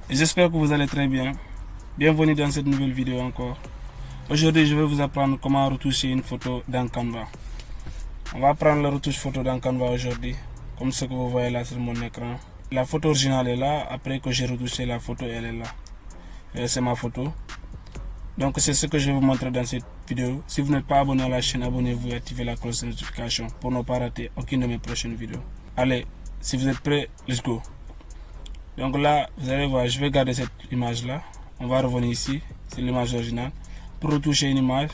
J'espère que vous allez très bien. Bienvenue dans cette nouvelle vidéo encore. Aujourd'hui, je vais vous apprendre comment retoucher une photo dans Canva. On va prendre la retouche photo dans Canva aujourd'hui, comme ce que vous voyez là sur mon écran. La photo originale est là, après que j'ai retouché la photo, elle est là. C'est ma photo. Donc c'est ce que je vais vous montrer dans cette vidéo. Si vous n'êtes pas abonné à la chaîne, abonnez-vous et activez la cloche de notification pour ne pas rater aucune de mes prochaines vidéos. Allez, si vous êtes prêts, let's go. Donc là, vous allez voir, je vais garder cette image là. On va revenir ici, c'est l'image originale. Pour retoucher une image,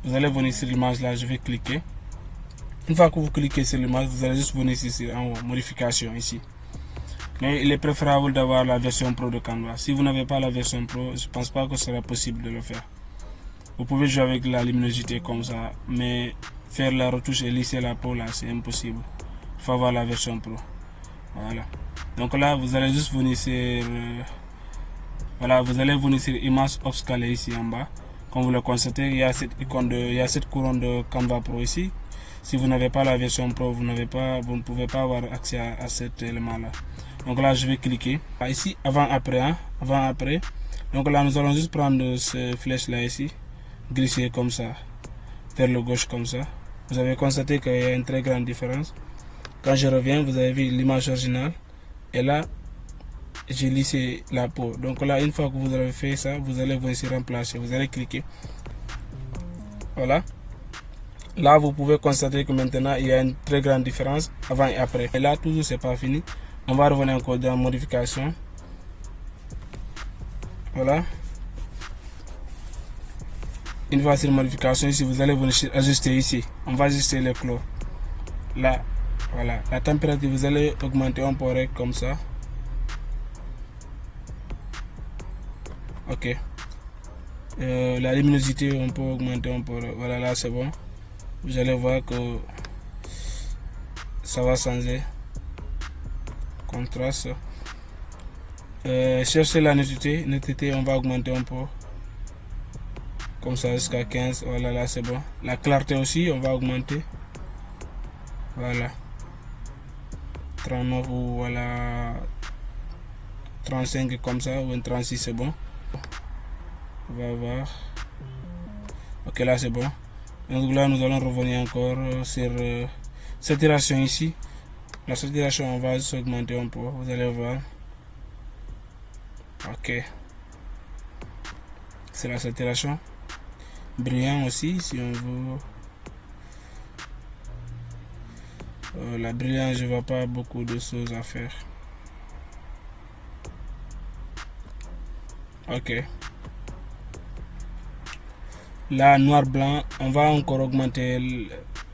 vous allez venir sur l'image là, je vais cliquer. Une fois que vous cliquez sur l'image, vous allez juste venir ici en haut, modification ici. Mais il est préférable d'avoir la version pro de Canva. Si vous n'avez pas la version pro, je ne pense pas que ce sera possible de le faire. Vous pouvez jouer avec la luminosité comme ça, mais faire la retouche et lisser la peau là, c'est impossible. Il faut avoir la version pro. Voilà. Donc là, vous allez juste venir sur... voilà, vous allez venir sur image upscalée ici en bas. Comme vous le constatez, il y a cette icône il y a cette couronne de Canva Pro ici. Si vous n'avez pas la version Pro, vous ne pouvez pas avoir accès à cet élément là. Donc là, je vais cliquer. Ici, avant-après. Hein, avant-après. Donc là, nous allons juste prendre cette flèche là ici. Glisser comme ça. Vers le gauche comme ça. Vous avez constaté qu'il y a une très grande différence. Quand je reviens, vous avez vu l'image originale. Et là, j'ai lissé la peau. Donc là, une fois que vous avez fait ça, vous allez venir sur remplacer. Vous allez cliquer. Voilà. Là, vous pouvez constater que maintenant, il y a une très grande différence avant et après. Et là, toujours, c'est pas fini. On va revenir encore dans modification. Voilà. Une fois sur modification, ici, vous allez venir ajuster ici. On va ajuster les clos. Là, voilà. La température, vous allez augmenter un peu comme ça. Ok. La luminosité, on peut augmenter un peu. Voilà, là, c'est bon. Vous allez voir que ça va changer. Contraste. Cherchez la netteté. Netteté, on va augmenter un peu. Comme ça jusqu'à 15. Voilà, là c'est bon. La clarté aussi, on va augmenter. Voilà. 39 ou voilà. 35 comme ça. Ou un 36 c'est bon. On va voir. Ok, là c'est bon. Donc là, nous allons revenir encore sur saturation ici. La saturation, on va juste augmenter un peu. Vous allez voir. Ok. C'est la saturation. Brillant aussi, si on veut. La brillance, je vois pas beaucoup de choses à faire. Ok. Là, noir blanc, on va encore augmenter le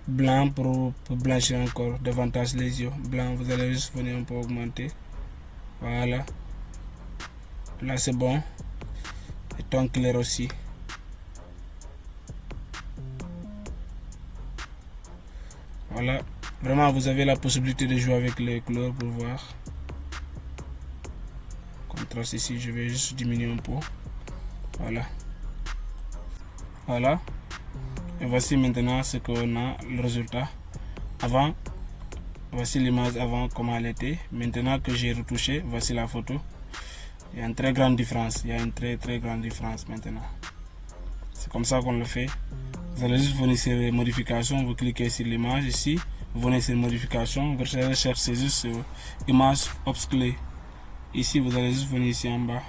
blanc pour blanchir encore davantage les yeux. Blanc, vous allez juste venir un peu augmenter. Voilà. Là, c'est bon. Et ton clair aussi. Voilà. Vraiment, vous avez la possibilité de jouer avec les couleurs pour voir. Contraste ici, je vais juste diminuer un peu. Voilà. Voilà. Et voici maintenant ce qu'on a, le résultat. Avant, voici l'image avant comment elle était. Maintenant que j'ai retouché, voici la photo. Il y a une très grande différence. Il y a une très grande différence maintenant. C'est comme ça qu'on le fait. Vous allez juste venir sur les modifications, vous cliquez sur l'image ici, vous venez sur modifications, vous allez chercher juste image upscalée. Ici, vous allez juste venir ici en bas.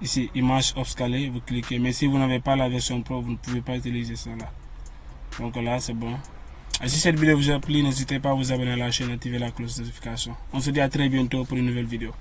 Ici, image upscalée, vous cliquez. Mais si vous n'avez pas la version pro, vous ne pouvez pas utiliser ça là. Donc là, c'est bon. Et si cette vidéo vous a plu, n'hésitez pas à vous abonner à la chaîne et activer la cloche de notification. On se dit à très bientôt pour une nouvelle vidéo.